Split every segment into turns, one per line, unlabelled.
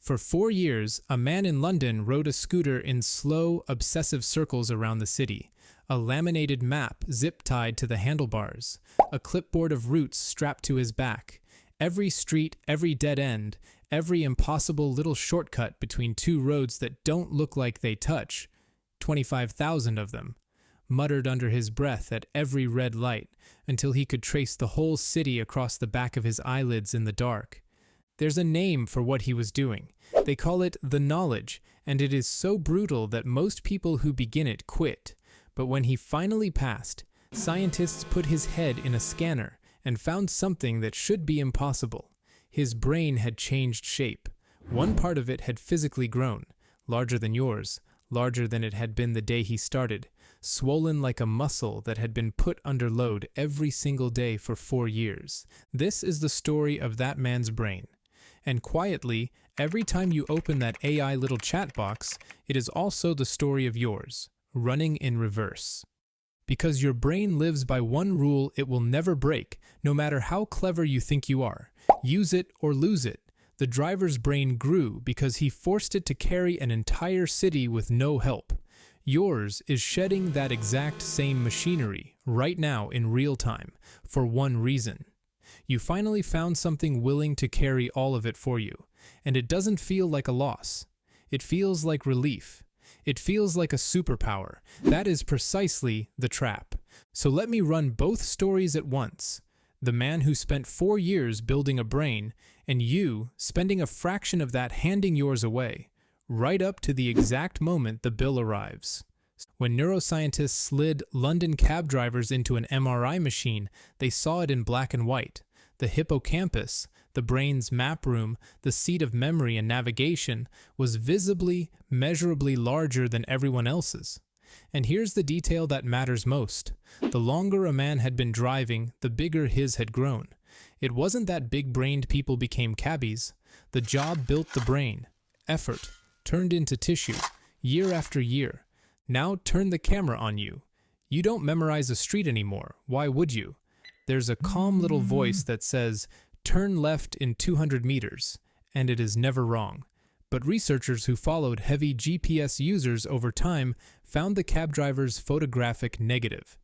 For 4 years, a man in London rode a scooter in slow, obsessive circles around the city, a laminated map zip-tied to the handlebars, a clipboard of routes strapped to his back, every street, every dead end, every impossible little shortcut between two roads that don't look like they touch, 25,000 of them, muttered under his breath at every red light until he could trace the whole city across the back of his eyelids in the dark. There's a name for what he was doing. They call it the knowledge, and it is so brutal that most people who begin it quit. But when he finally passed, scientists put his head in a scanner and found something that should be impossible. His brain had changed shape. One part of it had physically grown, larger than yours, larger than it had been the day he started, swollen like a muscle that had been put under load every single day for 4 years. This is the story of that man's brain. And quietly, every time you open that AI little chat box, it is also the story of yours, running in reverse. Because your brain lives by one rule it will never break, no matter how clever you think you are. Use it or lose it. The driver's brain grew because he forced it to carry an entire city with no help. Yours is shedding that exact same machinery right now in real time, for one reason. You finally found something willing to carry all of it for you, and it doesn't feel like a loss. It feels like relief. It feels like a superpower. That is precisely the trap. So let me run both stories at once. The man who spent 4 years building a brain, and you spending a fraction of that handing yours away, right up to the exact moment the bill arrives. When neuroscientists slid London cab drivers into an MRI machine, they saw it in black and white. The hippocampus, the brain's map room, the seat of memory and navigation, was visibly, measurably larger than everyone else's. And here's the detail that matters most. The longer a man had been driving, the bigger his had grown. It wasn't that big-brained people became cabbies. The job built the brain. Effort turned into tissue, year after year. Now turn the camera on you. You don't memorize a street anymore. Why would you? There's a calm little voice that says, turn left in 200 meters, and it is never wrong. But researchers who followed heavy GPS users over time found the cab driver's photographic negative.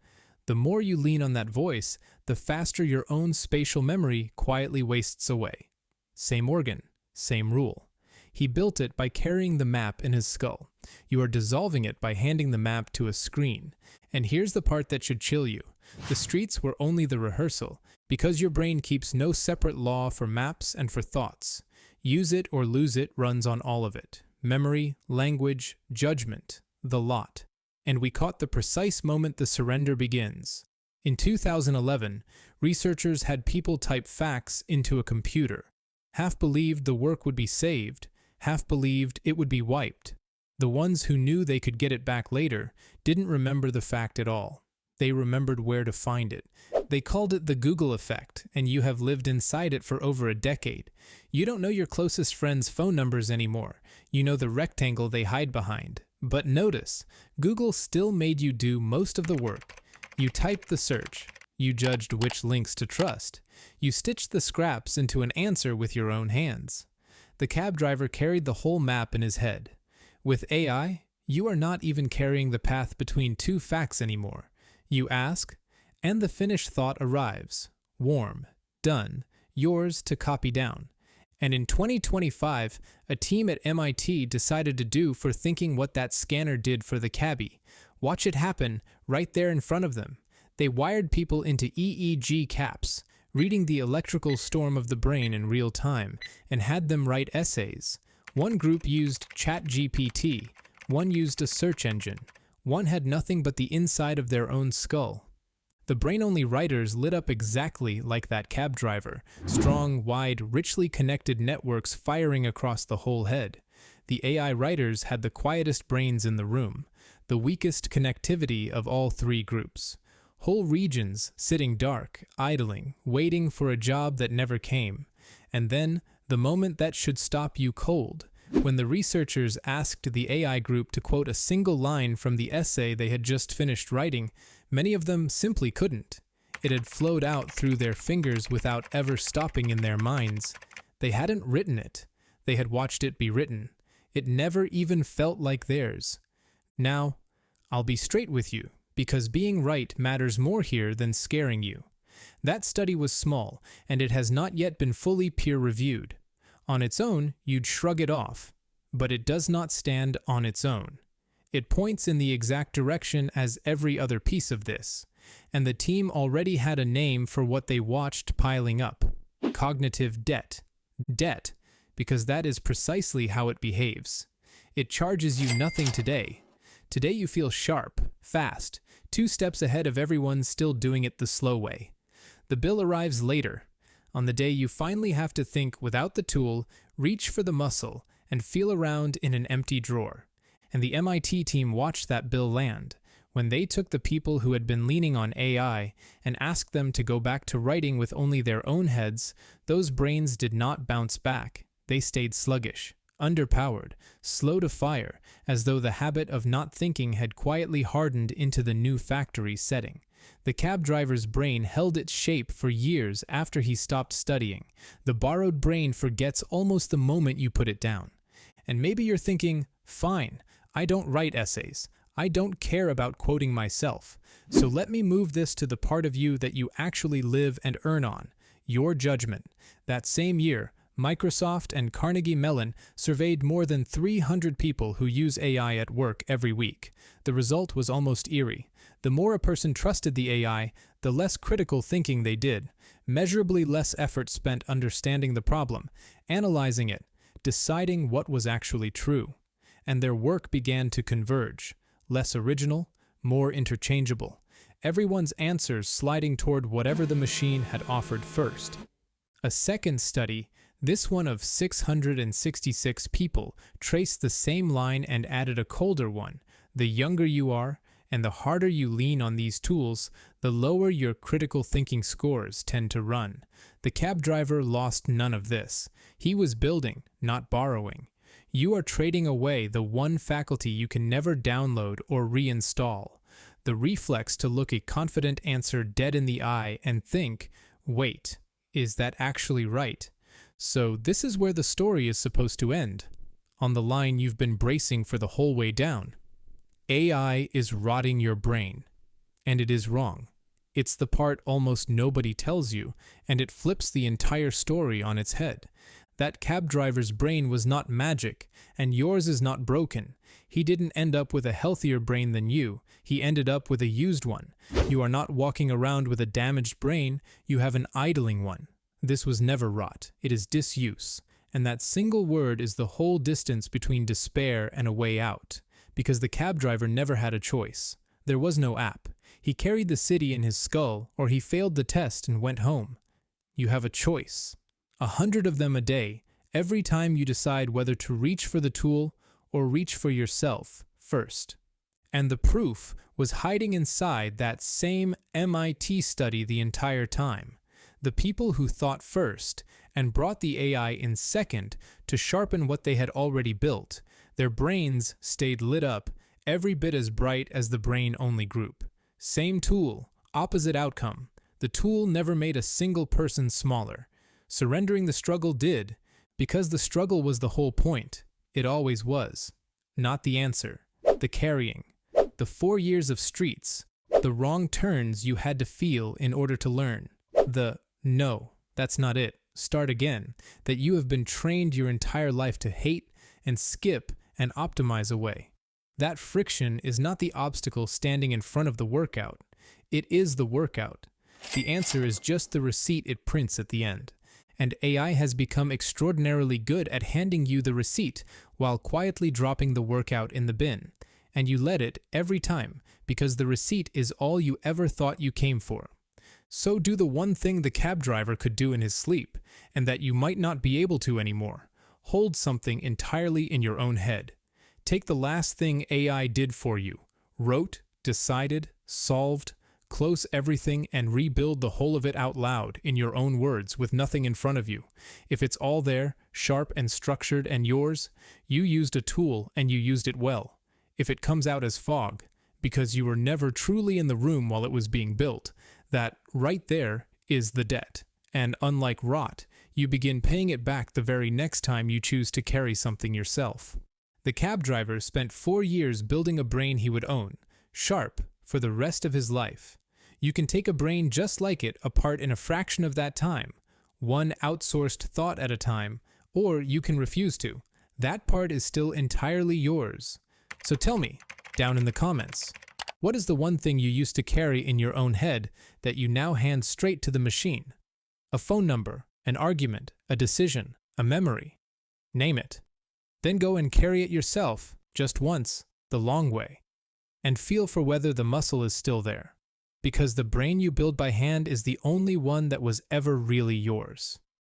The more you lean on that voice, the faster your own spatial memory quietly wastes away. Same organ, same rule. He built it by carrying the map in his skull. You are dissolving it by handing the map to a screen. And here's the part that should chill you. The streets were only the rehearsal, because your brain keeps no separate law for maps and for thoughts. Use it or lose it runs on all of it. Memory, language, judgment, the lot. And we caught the precise moment the surrender begins. In 2011, researchers had people type facts into a computer. Half believed the work would be saved, half believed it would be wiped. The ones who knew they could get it back later didn't remember the fact at all. They remembered where to find it. They called it the Google effect, and you have lived inside it for over a decade. You don't know your closest friends' phone numbers anymore. You know the rectangle they hide behind. But notice, Google still made you do most of the work. You typed the search. You judged which links to trust. You stitched the scraps into an answer with your own hands. The cab driver carried the whole map in his head. With AI, you are not even carrying the path between two facts anymore. You ask, and the finished thought arrives. Warm, done, yours to copy down. And in 2025, a team at MIT decided to do for thinking what that scanner did for the cabbie. Watch it happen right there in front of them. They wired people into EEG caps, reading the electrical storm of the brain in real time, and had them write essays. One group used ChatGPT, one used a search engine. One had nothing but the inside of their own skull. The brain-only writers lit up exactly like that cab driver, strong, wide, richly connected networks firing across the whole head. The AI writers had the quietest brains in the room, the weakest connectivity of all three groups. Whole regions sitting dark, idling, waiting for a job that never came. And then, the moment that should stop you cold, when the researchers asked the AI group to quote a single line from the essay they had just finished writing, many of them simply couldn't. It had flowed out through their fingers without ever stopping in their minds. They hadn't written it. They had watched it be written. It never even felt like theirs. Now, I'll be straight with you, because being right matters more here than scaring you. That study was small, and it has not yet been fully peer-reviewed. On its own, you'd shrug it off, but it does not stand on its own. It points in the exact direction as every other piece of this, and the team already had a name for what they watched piling up: cognitive debt. Debt, because that is precisely how it behaves. It charges you nothing today. Today you feel sharp, fast, 2 steps ahead of everyone still doing it the slow way. The bill arrives later, on the day you finally have to think without the tool, reach for the muscle, and feel around in an empty drawer. And the MIT team watched that bill land, when they took the people who had been leaning on AI and asked them to go back to writing with only their own heads. Those brains did not bounce back. They stayed sluggish, underpowered, slow to fire, as though the habit of not thinking had quietly hardened into the new factory setting. The cab driver's brain held its shape for years after he stopped studying. The borrowed brain forgets almost the moment you put it down. And maybe you're thinking, fine, I don't write essays. I don't care about quoting myself. So let me move this to the part of you that you actually live and earn on, your judgment. That same year, Microsoft and Carnegie Mellon surveyed more than 300 people who use AI at work every week. The result was almost eerie. The more a person trusted the AI, the less critical thinking they did, measurably less effort spent understanding the problem, analyzing it, deciding what was actually true. And their work began to converge. Less original, more interchangeable. Everyone's answers sliding toward whatever the machine had offered first. A second study, this one of 666 people, traced the same line and added a colder one. The younger you are, and the harder you lean on these tools, the lower your critical thinking scores tend to run. The cab driver lost none of this. He was building, not borrowing. You are trading away the one faculty you can never download or reinstall. The reflex to look a confident answer dead in the eye and think, wait, is that actually right? So this is where the story is supposed to end, on the line you've been bracing for the whole way down. AI is rotting your brain. And it is wrong. It's the part almost nobody tells you, and it flips the entire story on its head. That cab driver's brain was not magic, and yours is not broken. He didn't end up with a healthier brain than you. He ended up with a used one. You are not walking around with a damaged brain, you have an idling one. This was never rot, it is disuse. And that single word is the whole distance between despair and a way out. Because the cab driver never had a choice. There was no app. He carried the city in his skull, or he failed the test and went home. You have a choice. 100 of them a day, every time you decide whether to reach for the tool or reach for yourself first. And the proof was hiding inside that same MIT study the entire time. The people who thought first and brought the AI in second to sharpen what they had already built, their brains stayed lit up, every bit as bright as the brain-only group. Same tool, opposite outcome. The tool never made a single person smaller. Surrendering the struggle did, because the struggle was the whole point. It always was. Not the answer. The carrying. The 4 years of streets. The wrong turns you had to feel in order to learn. The, no, that's not it, start again, that you have been trained your entire life to hate and skip and optimize away. That friction is not the obstacle standing in front of the workout. It is the workout. The answer is just the receipt it prints at the end. And AI has become extraordinarily good at handing you the receipt while quietly dropping the workout in the bin. And you let it every time because the receipt is all you ever thought you came for. So do the one thing the cab driver could do in his sleep, and that you might not be able to anymore. Hold something entirely in your own head. Take the last thing AI did for you. Wrote, decided, solved, close everything and rebuild the whole of it out loud, in your own words, with nothing in front of you. If it's all there, sharp and structured and yours, you used a tool and you used it well. If it comes out as fog, because you were never truly in the room while it was being built, that right there is the debt. And unlike rot, you begin paying it back the very next time you choose to carry something yourself. The cab driver spent 4 years building a brain he would own, sharp, for the rest of his life. You can take a brain just like it apart in a fraction of that time, one outsourced thought at a time, or you can refuse to. That part is still entirely yours. So tell me, down in the comments, what is the one thing you used to carry in your own head that you now hand straight to the machine? A phone number, an argument, a decision, a memory. Name it. Then go and carry it yourself, just once, the long way. And feel for whether the muscle is still there. Because the brain you build by hand is the only one that was ever really yours.